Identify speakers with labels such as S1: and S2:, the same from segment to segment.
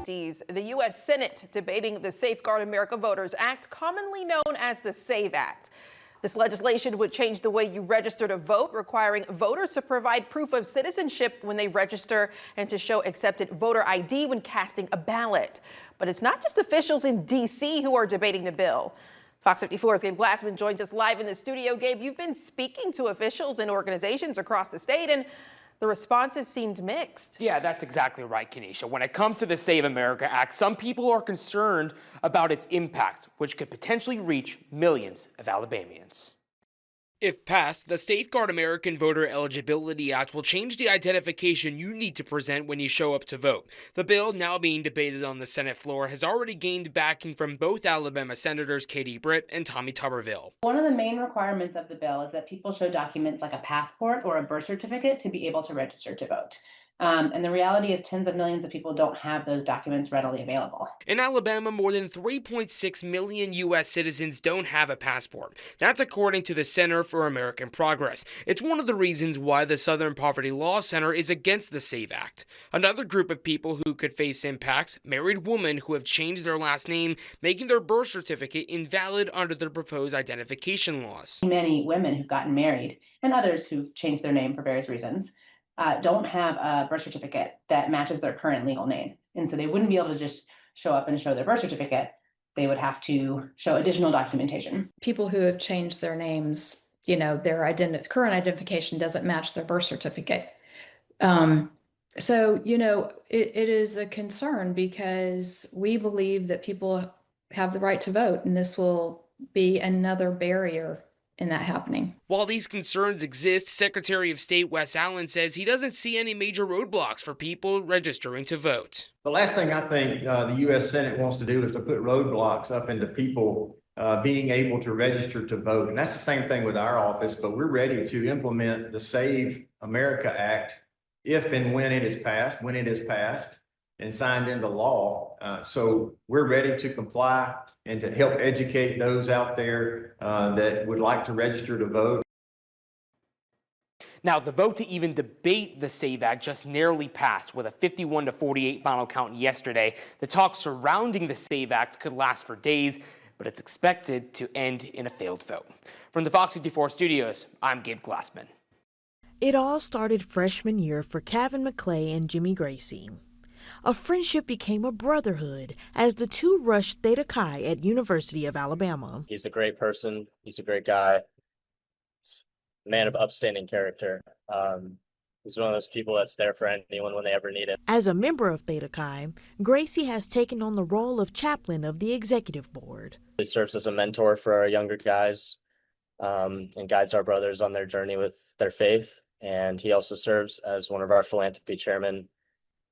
S1: IDs. The U.S. Senate debating the Safeguard America Voters Act, commonly known as the SAVE Act. This legislation would change the way you register to vote, requiring voters to provide proof of citizenship when they register and to show accepted voter ID when casting a ballot. But it's not just officials in D.C. who are debating the bill. Fox 54's Gabe Glassman joins us live in the studio. Gabe, you've been speaking to officials and organizations across the state, and the responses seemed mixed.
S2: Yeah, that's exactly right, Kenesha. When it comes to the Save America Act, some people are concerned about its impact, which could potentially reach millions of Alabamians. If passed, the Safeguard American Voter Eligibility Act will change the identification you need to present when you show up to vote. The bill, now being debated on the Senate floor, has already gained backing from both Alabama Senators Katie Britt and Tommy Tuberville.
S3: One of the main requirements of the bill is that people show documents like a passport or a birth certificate to be able to register to vote. And the reality is tens of millions of people don't have those documents readily available.
S2: In Alabama, more than 3.6 million U.S. citizens don't have a passport. That's according to the Center for American Progress. It's one of the reasons why the Southern Poverty Law Center is against the SAVE Act. Another group of people who could face impacts, married women who have changed their last name, making their birth certificate invalid under the proposed identification laws.
S3: Many women who've gotten married and others who've changed their name for various reasons don't have a birth certificate that matches their current legal name. And so they wouldn't be able to just show up and show their birth certificate. They would have to show additional documentation.
S4: People who have changed their names, their current identification doesn't match their birth certificate. So, it is a concern because we believe that people have the right to vote, and this will be another barrier in that happening.
S2: While these concerns exist, Secretary of State Wes Allen says he doesn't see any major roadblocks for people registering to vote.
S5: The last thing I think the U.S. Senate wants to do is to put roadblocks up into people being able to register to vote. And that's the same thing with our office, but we're ready to implement the Save America Act if and when it is passed and signed into law. So we're ready to comply and to help educate those out there that would like to register to vote.
S2: Now, the vote to even debate the SAVE Act just narrowly passed with a 51-48 final count yesterday. The talks surrounding the SAVE Act could last for days, but it's expected to end in a failed vote. From the Fox 54 studios, I'm Gabe Glassman.
S6: It all started freshman year for Kevin McClay and Jimmy Gracie. A friendship became a brotherhood as the two rushed Theta Chi at University of Alabama.
S7: He's a great person. He's a great guy. He's a man of upstanding character. He's one of those people that's there for anyone when they ever need it.
S6: As a member of Theta Chi, Gracie has taken on the role of chaplain of the executive board.
S7: He serves as a mentor for our younger guys and guides our brothers on their journey with their faith. And he also serves as one of our philanthropy chairmen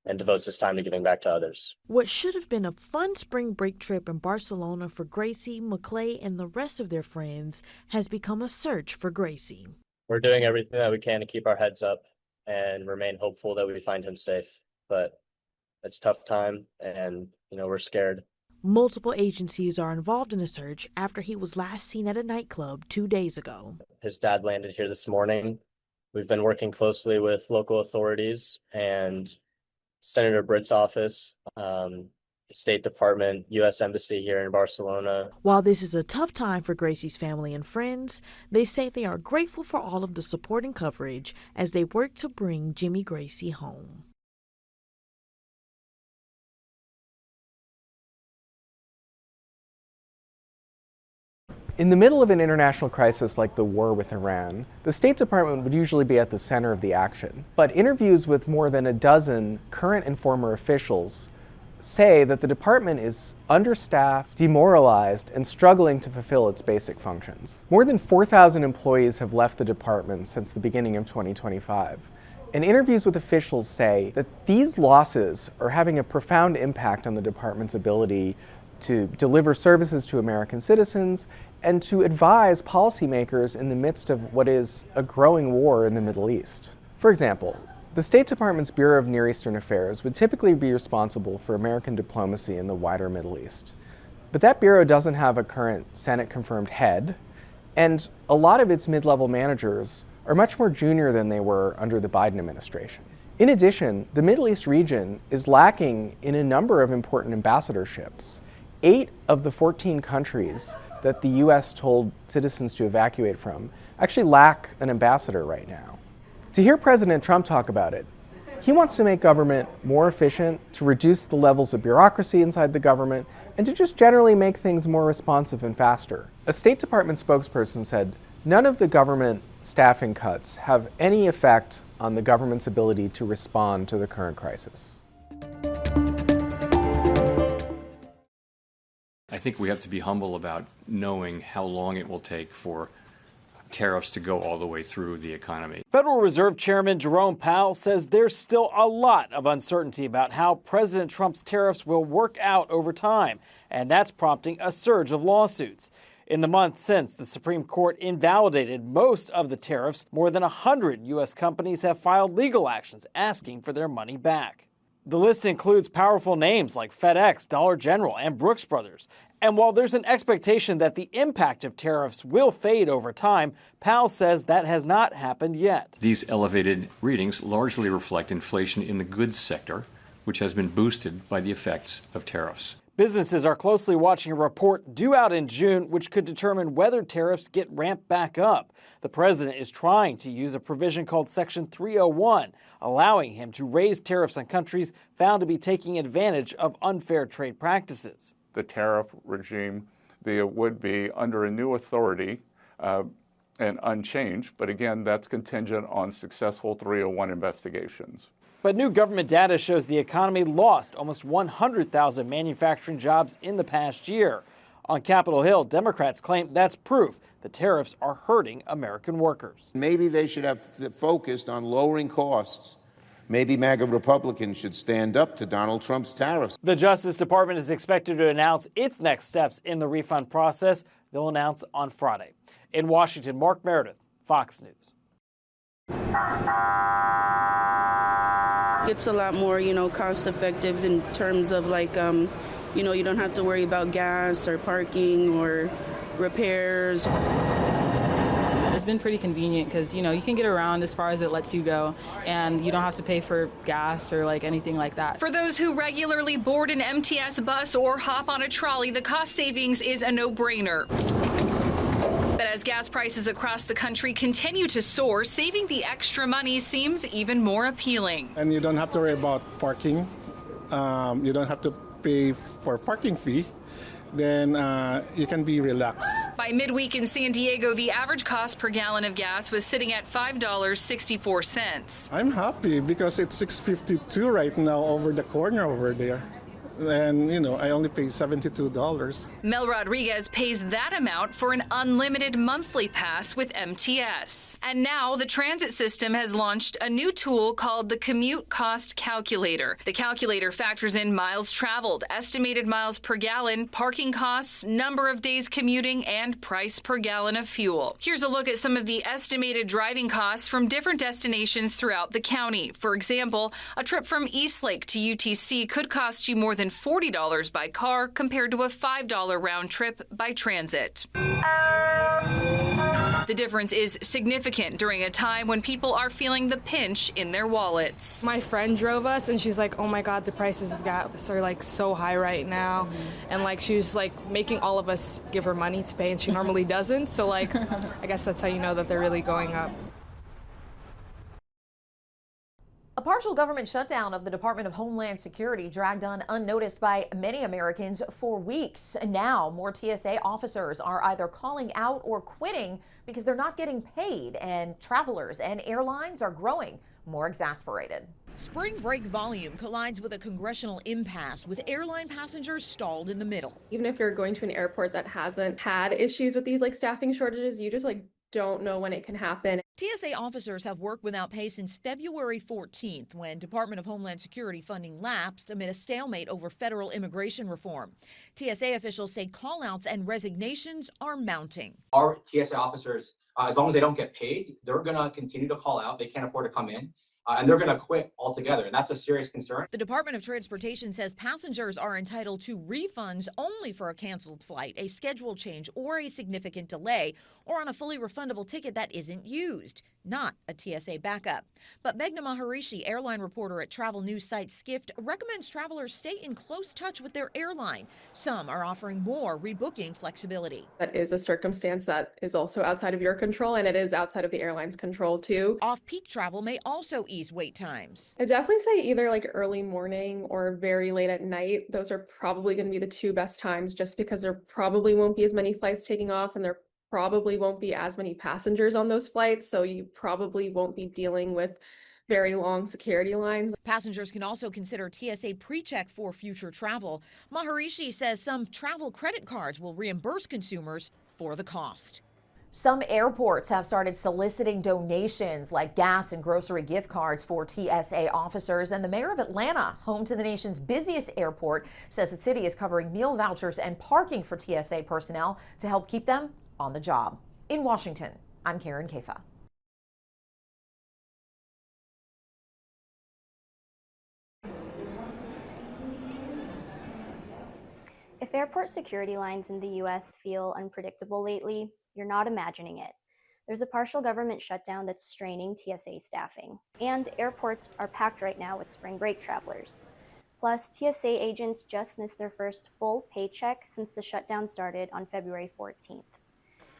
S7: and devotes his time to giving back to others.
S6: What should have been a fun spring break trip in Barcelona for Gracie, McClay, and the rest of their friends has become a search for Gracie.
S7: We're doing everything that we can to keep our heads up and remain hopeful that we find him safe. But it's a tough time and, we're scared.
S6: Multiple agencies are involved in the search after he was last seen at a nightclub 2 days ago.
S7: His dad landed here this morning. We've been working closely with local authorities and Senator Britt's office, the State Department, U.S. Embassy here in Barcelona.
S6: While this is a tough time for Gracie's family and friends, they say they are grateful for all of the support and coverage as they work to bring Jimmy Gracie home.
S8: In the middle of an international crisis like the war with Iran, the State Department would usually be at the center of the action. But interviews with more than a dozen current and former officials say that the department is understaffed, demoralized, and struggling to fulfill its basic functions. More than 4,000 employees have left the department since the beginning of 2025. And interviews with officials say that these losses are having a profound impact on the department's ability to deliver services to American citizens and to advise policymakers in the midst of what is a growing war in the Middle East. For example, the State Department's Bureau of Near Eastern Affairs would typically be responsible for American diplomacy in the wider Middle East. But that bureau doesn't have a current Senate-confirmed head, and a lot of its mid-level managers are much more junior than they were under the Biden administration. In addition, the Middle East region is lacking in a number of important ambassadorships. 8 of the 14 countries that the U.S. told citizens to evacuate from actually lack an ambassador right now. To hear President Trump talk about it, he wants to make government more efficient, to reduce the levels of bureaucracy inside the government, and to just generally make things more responsive and faster. A State Department spokesperson said none of the government staffing cuts have any effect on the government's ability to respond to the current crisis.
S9: I think we have to be humble about knowing how long it will take for tariffs to go all the way through the economy.
S10: Federal Reserve Chairman Jerome Powell says there's still a lot of uncertainty about how President Trump's tariffs will work out over time, and that's prompting a surge of lawsuits. In the month since the Supreme Court invalidated most of the tariffs, more than 100 U.S. companies have filed legal actions asking for their money back. The list includes powerful names like FedEx, Dollar General, and Brooks Brothers. And while there's an expectation that the impact of tariffs will fade over time, Powell says that has not happened yet.
S9: These elevated readings largely reflect inflation in the goods sector, which has been boosted by the effects of tariffs.
S10: Businesses are closely watching a report due out in June, which could determine whether tariffs get ramped back up. The president is trying to use a provision called Section 301, allowing him to raise tariffs on countries found to be taking advantage of unfair trade practices.
S11: The tariff regime would be under a new authority and unchanged, but again, that's contingent on successful 301 investigations.
S10: But new government data shows the economy lost almost 100,000 manufacturing jobs in the past year. On Capitol Hill, Democrats claim that's proof the tariffs are hurting American workers.
S12: Maybe they should have focused on lowering costs. Maybe MAGA Republicans should stand up to Donald Trump's tariffs.
S10: The Justice Department is expected to announce its next steps in the refund process. They'll announce on Friday. In Washington, Mark Meredith, Fox News.
S13: It's a lot more, cost effective in terms of you don't have to worry about gas or parking or repairs.
S14: It's been pretty convenient because, you can get around as far as it lets you go, and you don't have to pay for gas or anything like that.
S15: For those who regularly board an MTS bus or hop on a trolley, the cost savings is a no-brainer. But as gas prices across the country continue to soar, saving the extra money seems even more appealing.
S16: And you don't have to worry about parking. You don't have to pay for parking fee. Then you can be relaxed.
S15: By midweek in San Diego, the average cost per gallon of gas was sitting at $5.64.
S16: I'm happy because it's $6.52 right now over the corner over there. And, I only pay $72.
S15: Mel Rodriguez pays that amount for an unlimited monthly pass with MTS. And now the transit system has launched a new tool called the Commute Cost Calculator. The calculator factors in miles traveled, estimated miles per gallon, parking costs, number of days commuting, and price per gallon of fuel. Here's a look at some of the estimated driving costs from different destinations throughout the county. For example, a trip from Eastlake to UTC could cost you more than $40 by car compared to a $5 round trip by transit. The difference is significant during a time when people are feeling the pinch in their wallets.
S17: My friend drove us and she's like, oh my God, the prices of gas are so high right now. And she was making all of us give her money to pay and she normally doesn't. So I guess that's how you know that they're really going up.
S18: A partial government shutdown of the Department of Homeland Security dragged on unnoticed by many Americans for weeks. Now, more TSA officers are either calling out or quitting because they're not getting paid, and travelers and airlines are growing more exasperated. Spring break volume collides with a congressional impasse, with airline passengers stalled in the middle.
S19: Even if you're going to an airport that hasn't had issues with these staffing shortages, you just don't know when it can happen.
S18: TSA officers have worked without pay since February 14th, when Department of Homeland Security funding lapsed amid a stalemate over federal immigration reform. TSA officials say callouts and resignations are mounting.
S20: Our TSA officers, as long as they don't get paid, they're going to continue to call out. They can't afford to come in. And they're going to quit altogether, and that's a serious concern.
S18: The Department of Transportation says passengers are entitled to refunds only for a canceled flight, a schedule change, or a significant delay, or on a fully refundable ticket that isn't used.
S21: not a TSA backup. But Meghna Maharishi, airline reporter at travel news site Skift, recommends travelers stay in close touch with their airline. Some are offering more rebooking flexibility.
S19: That is a circumstance that is also outside of your control, and it is outside of the airline's control too.
S21: Off-peak travel may also ease wait times.
S19: I definitely say either like early morning or very late at night. Those are probably going to be the two best times, just because there probably won't be as many flights taking off and there probably won't be as many passengers on those flights. So you probably won't be dealing with very long security lines.
S21: Passengers can also consider TSA pre-check for future travel. Maharishi says some travel credit cards will reimburse consumers for the cost.
S18: Some airports have started soliciting donations like gas and grocery gift cards for TSA officers. And the mayor of Atlanta, home to the nation's busiest airport, says the city is covering meal vouchers and parking for TSA personnel to help keep them on the job. In Washington, I'm Karen Kafa.
S22: If airport security lines in the U.S. feel unpredictable lately, you're not imagining it. There's a partial government shutdown that's straining TSA staffing, and airports are packed right now with spring break travelers. Plus, TSA agents just missed their first full paycheck since the shutdown started on February 14th.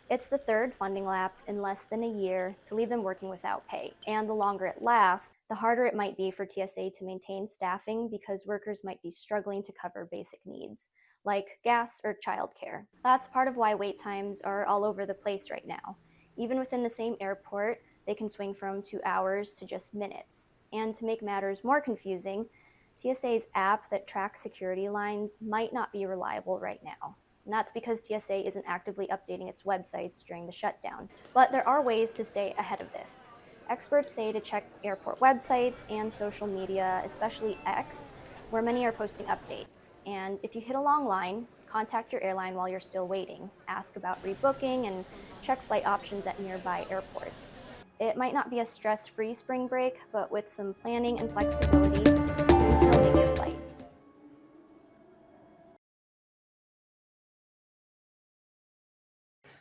S22: It's the third funding lapse in less than a year to leave them working without pay. And the longer it lasts, the harder it might be for TSA to maintain staffing because workers might be struggling to cover basic needs, like gas or childcare. That's part of why wait times are all over the place right now. Even within the same airport, they can swing from 2 hours to just minutes. And to make matters more confusing, TSA's app that tracks security lines might not be reliable right now. And that's because TSA isn't actively updating its websites during the shutdown. But there are ways to stay ahead of this. Experts say to check airport websites and social media, especially X, where many are posting updates. And if you hit a long line, contact your airline while you're still waiting. Ask about rebooking and check flight options at nearby airports. It might not be a stress-free spring break, but with some planning and flexibility, you can still make your flight.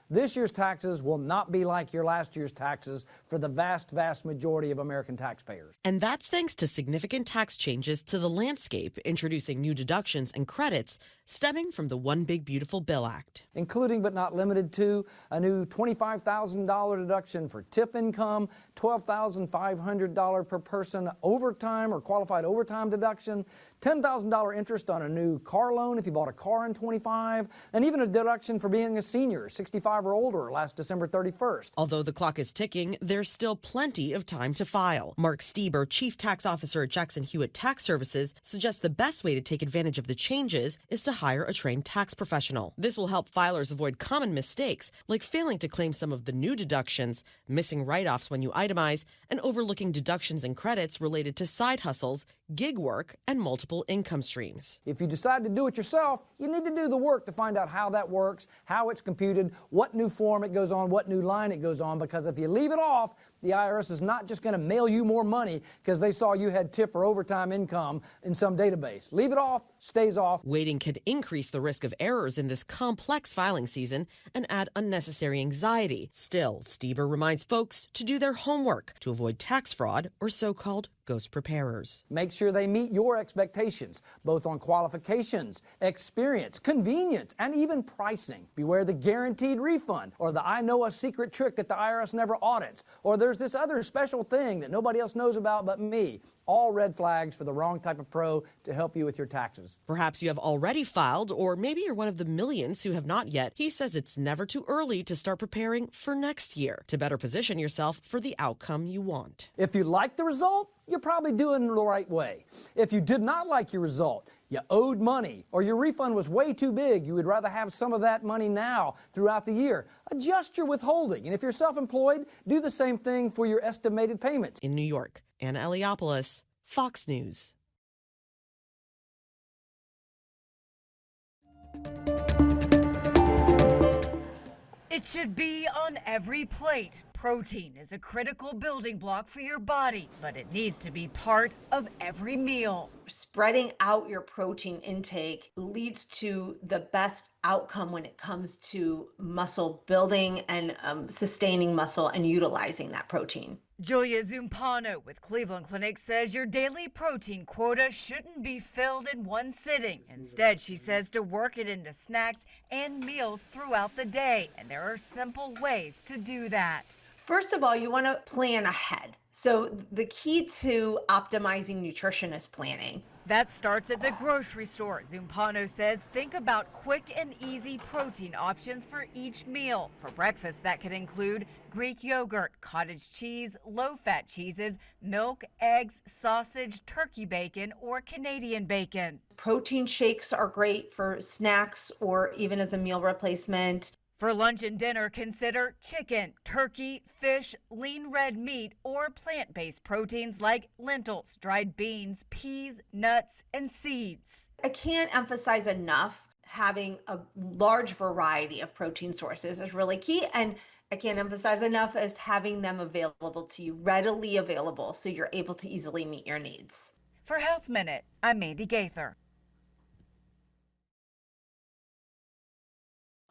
S23: This year's taxes will not be like your last year's taxes for the vast, vast majority of American taxpayers.
S24: And that's thanks to significant tax changes to the landscape, introducing new deductions and credits stemming from the One Big Beautiful Bill Act.
S23: Including but not limited to a new $25,000 deduction for tip income, $12,500 per person overtime or qualified overtime deduction, $10,000 interest on a new car loan if you bought a car in 25, and even a deduction for being a senior, 65 or older, last December 31st.
S24: Although the clock is ticking, there's still plenty of time to file. Mark Stieber, Chief Tax Officer at Jackson Hewitt Tax Services, suggests the best way to take advantage of the changes is to hire a trained tax professional. This will help filers avoid common mistakes like failing to claim some of the new deductions, missing write-offs when you itemize, and overlooking deductions and credits related to side hustles, gig work, and multiple income streams.
S23: If you decide to do it yourself, you need to do the work to find out how that works, how it's computed, what new form it goes on, what new line it goes on, because if you leave it off, the IRS is not just going to mail you more money because they saw you had tip or overtime income in some database. Leave it off, stays off.
S24: Waiting can increase the risk of errors in this complex filing season and add unnecessary anxiety. Still, Stieber reminds folks to do their homework to avoid tax fraud or so-called ghost preparers.
S23: Make sure they meet your expectations, both on qualifications, experience, convenience, and even pricing. Beware the guaranteed refund, or the I know a secret trick that the IRS never audits, or there's this other special thing that nobody else knows about but me. All red flags for the wrong type of pro to help you with your taxes.
S24: Perhaps you have already filed, or maybe you're one of the millions who have not yet. He says it's never too early to start preparing for next year to better position yourself for the outcome you want.
S23: If you like the result, you're probably doing it the right way. If you did not like your result, you owed money, or your refund was way too big, you would rather have some of that money now throughout the year, adjust your withholding. And if you're self-employed, do the same thing for your estimated payments.
S24: In New York, Anna Eliopoulos, Fox News.
S25: It should be on every plate.
S1: Protein is a critical building block for your body, but it needs to be part of every meal.
S3: Spreading out your protein intake leads to the best outcome when it comes to muscle building and sustaining muscle and utilizing that protein.
S1: Julia Zumpano with Cleveland Clinic says your daily protein quota shouldn't be filled in one sitting. Instead, she says to work it into snacks and meals throughout the day, and there are simple ways to do that.
S3: First of all, you want to plan ahead. So the key to optimizing nutrition is planning.
S1: That starts at the grocery store. Zumpano says think about quick and easy protein options for each meal. For breakfast, that could include Greek yogurt, cottage cheese, low-fat cheeses, milk, eggs, sausage, turkey bacon, or Canadian bacon.
S3: Protein shakes are great for snacks or even as a meal replacement.
S1: For lunch and dinner, consider chicken, turkey, fish, lean red meat, or plant-based proteins like lentils, dried beans, peas, nuts, and seeds.
S3: I can't emphasize enough having a large variety of protein sources is really key, and I can't emphasize enough as having them available to you, readily available, so you're able to easily meet your needs.
S1: For Health Minute, I'm Mandy Gaither.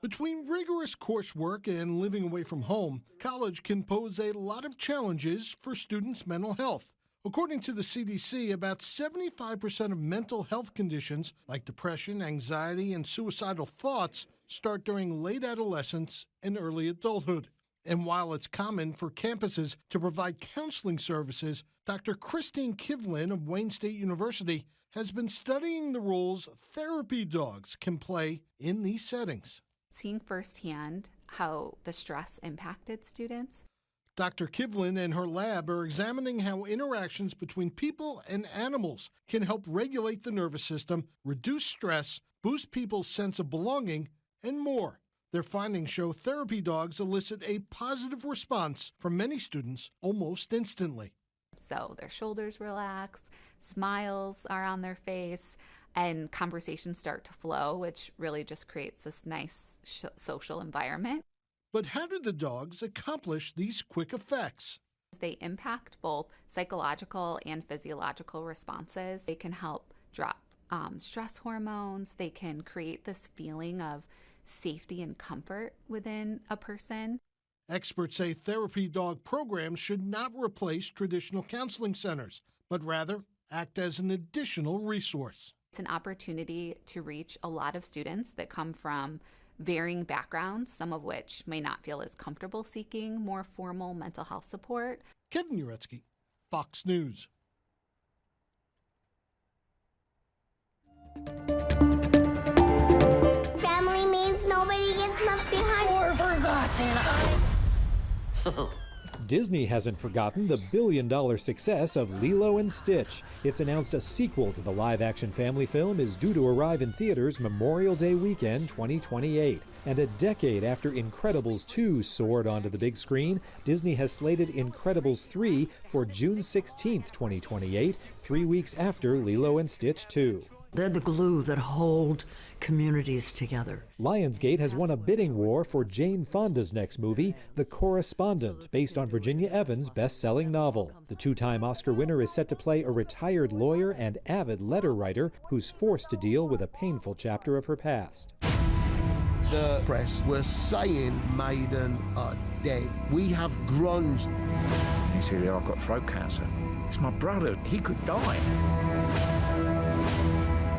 S4: Between rigorous coursework and living away from home, college can pose a lot of challenges for students' mental health. According to the CDC, about 75% of mental health conditions like depression, anxiety, and suicidal thoughts start during late adolescence and early adulthood. And while it's common for campuses to provide counseling services, Dr. Christine Kivlin of Wayne State University has been studying the roles therapy dogs can play in these settings.
S5: Seeing firsthand how the stress impacted students.
S4: Dr. Kivlin and her lab are examining how interactions between people and animals can help regulate the nervous system, reduce stress, boost people's sense of belonging, and more. Their findings show therapy dogs elicit a positive response from many students almost instantly.
S5: So their shoulders relax, smiles are on their face, and conversations start to flow, which really just creates this nice social environment.
S4: But how do the dogs accomplish these quick effects?
S5: They impact both psychological and physiological responses. They can help drop stress hormones. They can create this feeling of safety and comfort within a person.
S4: Experts say therapy dog programs should not replace traditional counseling centers, but rather act as an additional resource.
S5: It's an opportunity to reach a lot of students that come from varying backgrounds, some of which may not feel as comfortable seeking more formal mental health support.
S4: Kevin Uretsky, Fox News.
S25: Family means nobody gets left behind or forgotten.
S26: Disney hasn't forgotten the billion-dollar success of Lilo and Stitch. It's announced a sequel to the live-action family film is due to arrive in theaters Memorial Day weekend 2028. And a decade after Incredibles 2 soared onto the big screen, Disney has slated Incredibles 3 for June 16th, 2028, 3 weeks after Lilo and Stitch 2.
S27: They're the glue that hold communities together.
S26: Lionsgate has won a bidding war for Jane Fonda's next movie, The Correspondent, based on Virginia Evans' best-selling novel. The two-time Oscar winner is set to play a retired lawyer and avid letter writer who's forced to deal with a painful chapter of her past.
S28: The press were saying Maiden are dead. We have grunge.
S29: You see there, I've got throat cancer. It's my brother. He could die.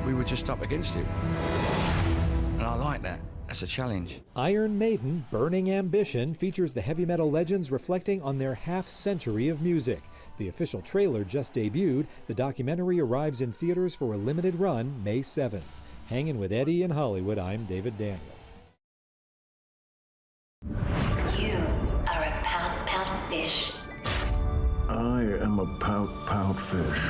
S29: We were just up against it. And I like that. That's a challenge.
S26: Iron Maiden, Burning Ambition features the heavy metal legends reflecting on their half-century of music. The official trailer just debuted. The documentary arrives in theaters for a limited run May 7th. Hanging with Eddie in Hollywood, I'm David Daniel.
S30: You are a pout-pout fish.
S31: I am a pout-pout fish.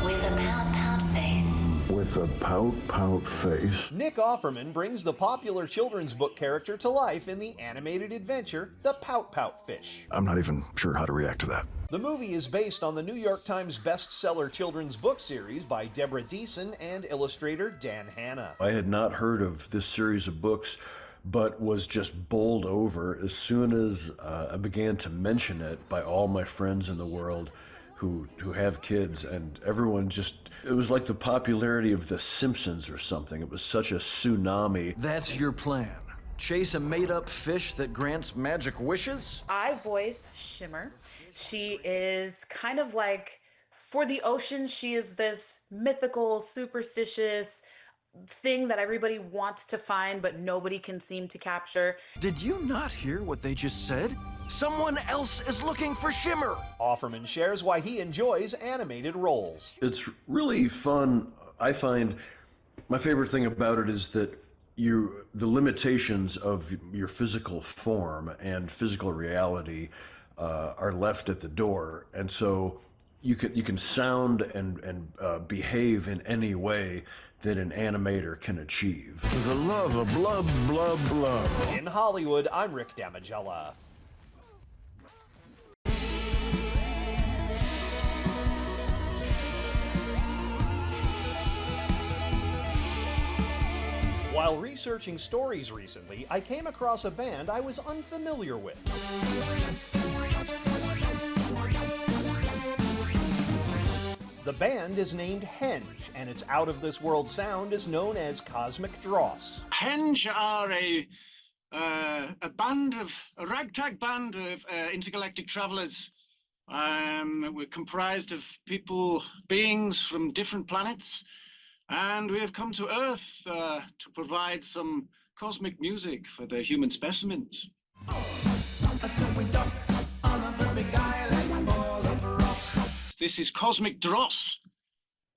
S30: With a pout-pout face.
S31: With a pout-pout face.
S32: Nick Offerman brings the popular children's book character to life in the animated adventure, The Pout-Pout Fish.
S31: I'm not even sure how to react to that.
S32: The movie is based on the New York Times bestseller children's book series by Deborah Deason and illustrator Dan Hanna.
S31: I had not heard of this series of books but was just bowled over as soon as I began to mention it by all my friends in the world who have kids, and everyone just, it was like the popularity of The Simpsons or something. It was such a tsunami. That's your plan? Chase a made-up fish that grants magic wishes?
S2: I voice Shimmer. She is kind of like, for the ocean, she is this mythical, superstitious thing that everybody wants to find, but nobody can seem to capture.
S31: Did you not hear what they just said? Someone else is looking for Shimmer.
S32: Offerman shares why he enjoys animated roles.
S31: It's really fun. I find my favorite thing about it is that the limitations of your physical form and physical reality are left at the door, and so you can sound and behave in any way that an animator can achieve. For the love of blub, blub, blub.
S32: In Hollywood, I'm Rick Damigella. While researching stories recently, I came across a band I was unfamiliar with. The band is named Henge, and its out-of-this-world sound is known as Cosmic Dross.
S6: Henge are a ragtag band of intergalactic travelers. We're comprised of beings from different planets, and we have come to Earth to provide some cosmic music for the human specimens. This is Cosmic Dross.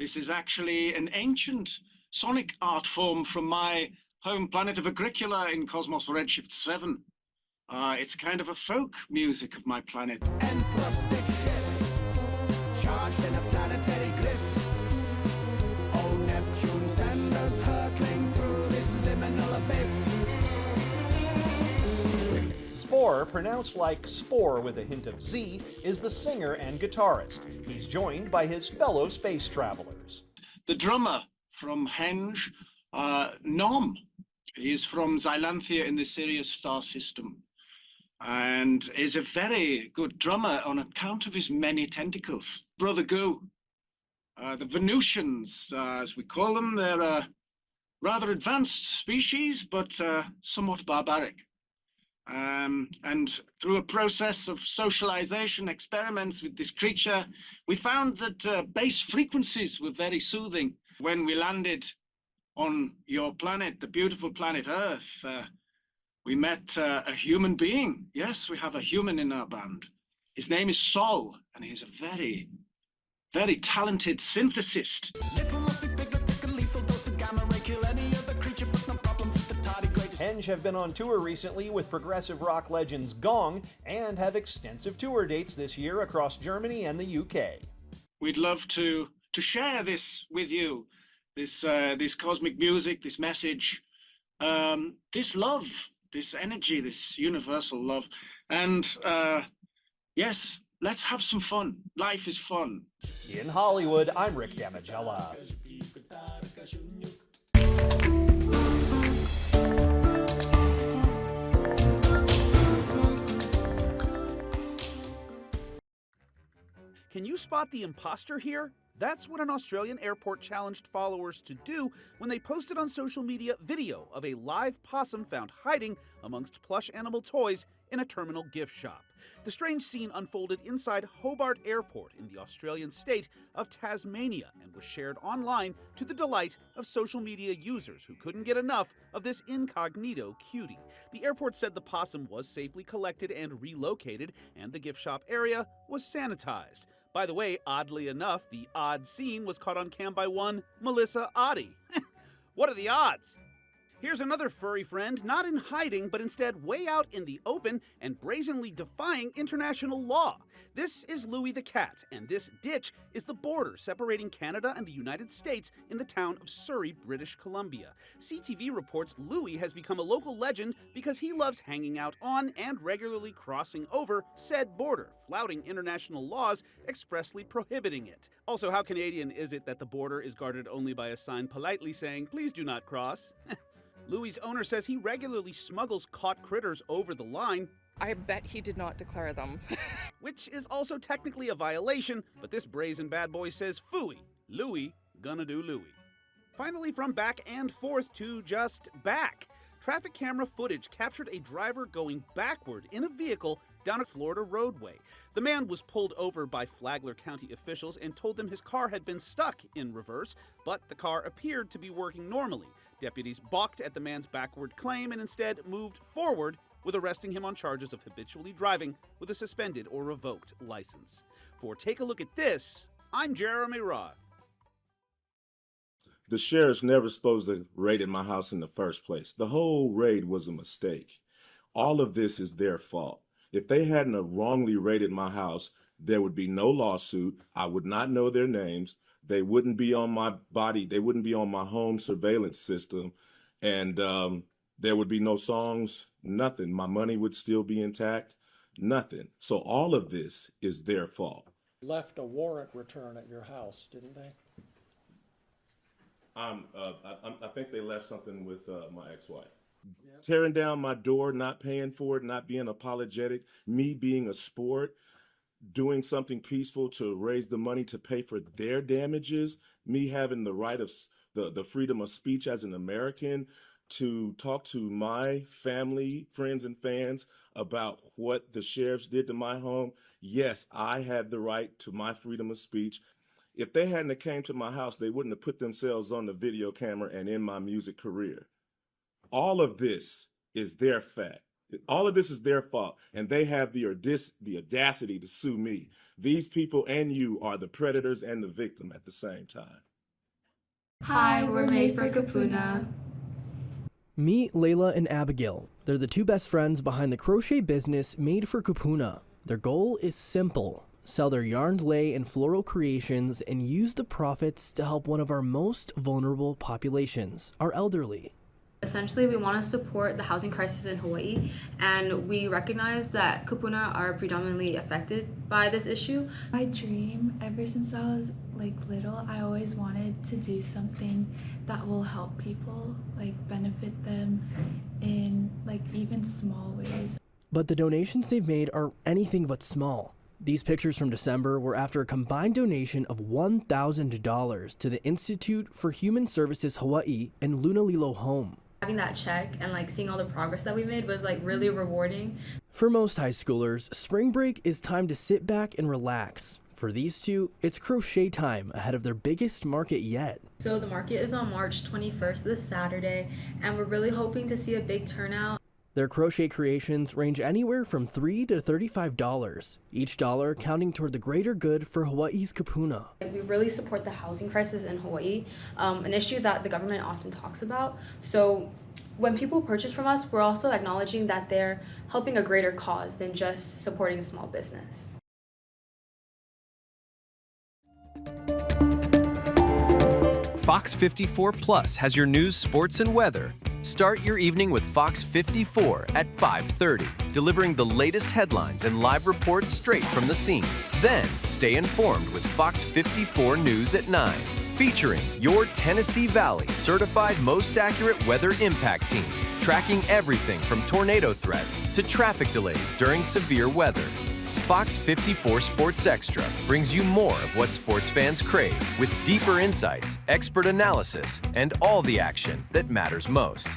S6: This is actually an ancient sonic art form from my home planet of Agricola in Cosmos Redshift 7. It's kind of a folk music of my planet.
S7: Encrusted ship, charged in a planetary grip. Oh, Neptune, send us hurtling through this liminal abyss.
S32: Spore, pronounced like spore with a hint of Z, is the singer and guitarist. He's joined by his fellow space travelers.
S6: The drummer from Henge, Nom. He's from Xylanthia in the Sirius star system, and is a very good drummer on account of his many tentacles. Brother Goo. The Venusians, as we call them, they're a rather advanced species, but somewhat barbaric. And through a process of socialization experiments with this creature, we found that bass frequencies were very soothing. When we landed on your planet, the beautiful planet Earth, we met a human being. Yes, we have a human in our band. His name is Sol, and he's a very, very talented synthesist.
S32: Henge have been on tour recently with progressive rock legends Gong and have extensive tour dates this year across Germany and the UK.
S6: We'd love to share this with you, this cosmic music, this message, this love, this energy, this universal love. And yes, let's have some fun. Life is fun.
S32: In Hollywood, I'm Rick Damigella.
S8: Can you spot the imposter here? That's what an Australian airport challenged followers to do when they posted on social media video of a live possum found hiding amongst plush animal toys in a terminal gift shop. The strange scene unfolded inside Hobart Airport in the Australian state of Tasmania and was shared online to the delight of social media users who couldn't get enough of this incognito cutie. The airport said the possum was safely collected and relocated, and the gift shop area was sanitized. By the way, oddly enough, the odd scene was caught on cam by one Melissa Oddie. What are the odds? Here's another furry friend, not in hiding, but instead way out in the open and brazenly defying international law. This is Louie the cat, and this ditch is the border separating Canada and the United States in the town of Surrey, British Columbia. CTV reports Louie has become a local legend because he loves hanging out on and regularly crossing over said border, flouting international laws expressly prohibiting it. Also, how Canadian is it that the border is guarded only by a sign politely saying, "Please do not cross"? Louie's owner says he regularly smuggles caught critters over the line.
S9: I bet he did not declare them.
S8: Which is also technically a violation, but this brazen bad boy says phooey. Louie gonna do Louie. Finally, from back and forth to just back. Traffic camera footage captured a driver going backward in a vehicle down a Florida roadway. The man was pulled over by Flagler County officials and told them his car had been stuck in reverse, but the car appeared to be working normally. Deputies balked at the man's backward claim and instead moved forward with arresting him on charges of habitually driving with a suspended or revoked license. For Take a Look at This, I'm Jeremy Roth.
S10: The sheriff's never supposed to raid my house in the first place. The whole raid was a mistake. All of this is their fault. If they hadn't wrongly raided my house, there would be no lawsuit. I would not know their names. They wouldn't be on my body. They wouldn't be on my home surveillance system. And there would be no songs, nothing. My money would still be intact, nothing. So all of this is their fault.
S11: Left a warrant return at your house, didn't they?
S10: I think they left something with my ex-wife. Yep. Tearing down my door, not paying for it, not being apologetic, me being a sport, doing something peaceful to raise the money to pay for their damages, me having the right of the freedom of speech as an American to talk to my family, friends, and fans about what the sheriffs did to my home. Yes, I had the right to my freedom of speech. If they hadn't have came to my house, they wouldn't have put themselves on the video camera and in my music career. All of this is their fact. All of this is their fault, and they have the audacity to sue me. These people and you are the predators and the victim at the same time.
S12: Hi, we're made for Kapuna.
S13: Meet Layla and Abigail. They're the two best friends behind the crochet business Made for Kapuna. Their goal is simple. Sell their yarn lay and floral creations and use the profits to help one of our most vulnerable populations, our elderly.
S12: Essentially, we want to support the housing crisis in Hawaii, and we recognize that kupuna are predominantly affected by this issue.
S14: My dream, ever since I was little, I always wanted to do something that will help people, benefit them in even small ways.
S13: But the donations they've made are anything but small. These pictures from December were after a combined donation of $1,000 to the Institute for Human Services Hawaii and Lunalilo Home.
S12: Having that check and seeing all the progress that we made was really rewarding.
S13: For most high schoolers, spring break is time to sit back and relax. For these two, it's crochet time ahead of their biggest market yet.
S12: So the market is on March 21st, this Saturday, and we're really hoping to see a big turnout.
S13: Their crochet creations range anywhere from $3 to $35, each dollar counting toward the greater good for Hawaii's kupuna.
S12: We really support the housing crisis in Hawaii, an issue that the government often talks about. So when people purchase from us, we're also acknowledging that they're helping a greater cause than just supporting a small business.
S15: Fox 54 Plus has your news, sports, and weather. Start your evening with Fox 54 at 5:30, delivering the latest headlines and live reports straight from the scene. Then, stay informed with Fox 54 News at 9, featuring your Tennessee Valley certified most accurate weather impact team, tracking everything from tornado threats to traffic delays during severe weather. Fox 54 Sports Extra brings you more of what sports fans crave, with deeper insights, expert analysis, and all the action that matters most.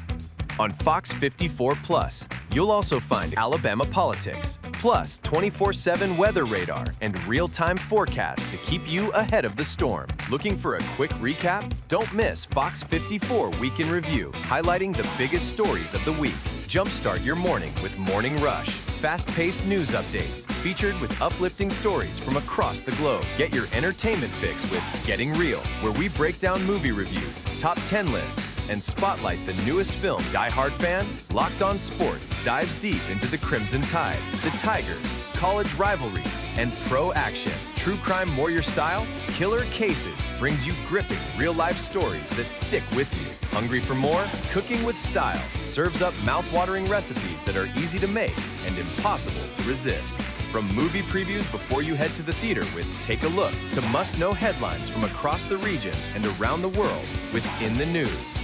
S15: On Fox 54 Plus, you'll also find Alabama politics, plus 24/7 weather radar and real-time forecasts to keep you ahead of the storm. Looking for a quick recap? Don't miss Fox 54 Week in Review, highlighting the biggest stories of the week. Jumpstart your morning with Morning Rush. Fast-paced news updates featured with uplifting stories from across the globe. Get your entertainment fix with Getting Real, where we break down movie reviews, top 10 lists, and spotlight the newest film. Die Hard fan? Locked On Sports dives deep into the Crimson Tide, the Tigers, college rivalries, and pro action. True Crime Warrior Style? Killer Cases brings you gripping real-life stories that stick with you. Hungry for more? Cooking with Style serves up mouth-watering recipes that are easy to make and impossible to resist. From movie previews before you head to the theater with Take a Look to must-know headlines from across the region and around the world with In the News.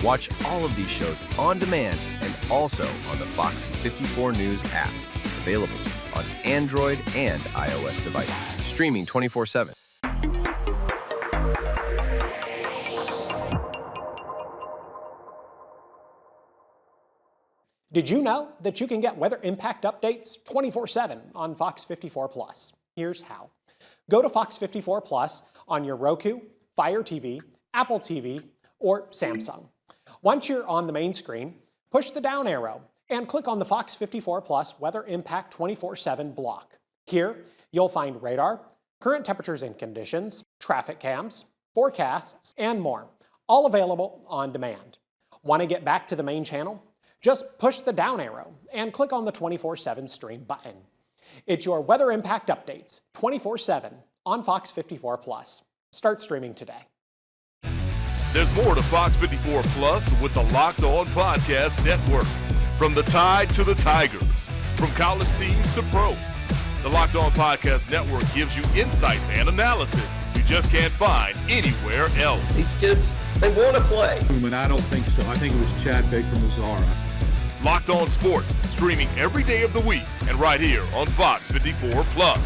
S15: Watch all of these shows on demand and also on the Fox 54 News app. Available on Android and iOS devices. Streaming 24/7.
S1: Did you know that you can get weather impact updates 24/7 on Fox 54 Plus? Here's how. Go to Fox 54 Plus on your Roku, Fire TV, Apple TV, or Samsung. Once you're on the main screen, push the down arrow and click on the Fox 54 Plus Weather Impact 24/7 block. Here, you'll find radar, current temperatures and conditions, traffic cams, forecasts, and more, all available on demand. Want to get back to the main channel? Just push the down arrow and click on the 24/7 stream button. It's your weather impact updates 24/7 on Fox 54 Plus. Start streaming today.
S3: There's more to Fox 54 Plus with the Locked On Podcast Network. From the Tide to the Tigers, from college teams to pro, the Locked On Podcast Network gives you insights and analysis you just can't find anywhere else.
S5: These kids, they want to play.
S16: And I don't think so. I think it was Chad Baker-Mazzara.
S3: Locked On Sports, streaming every day of the week and right here on Fox 54 Plus.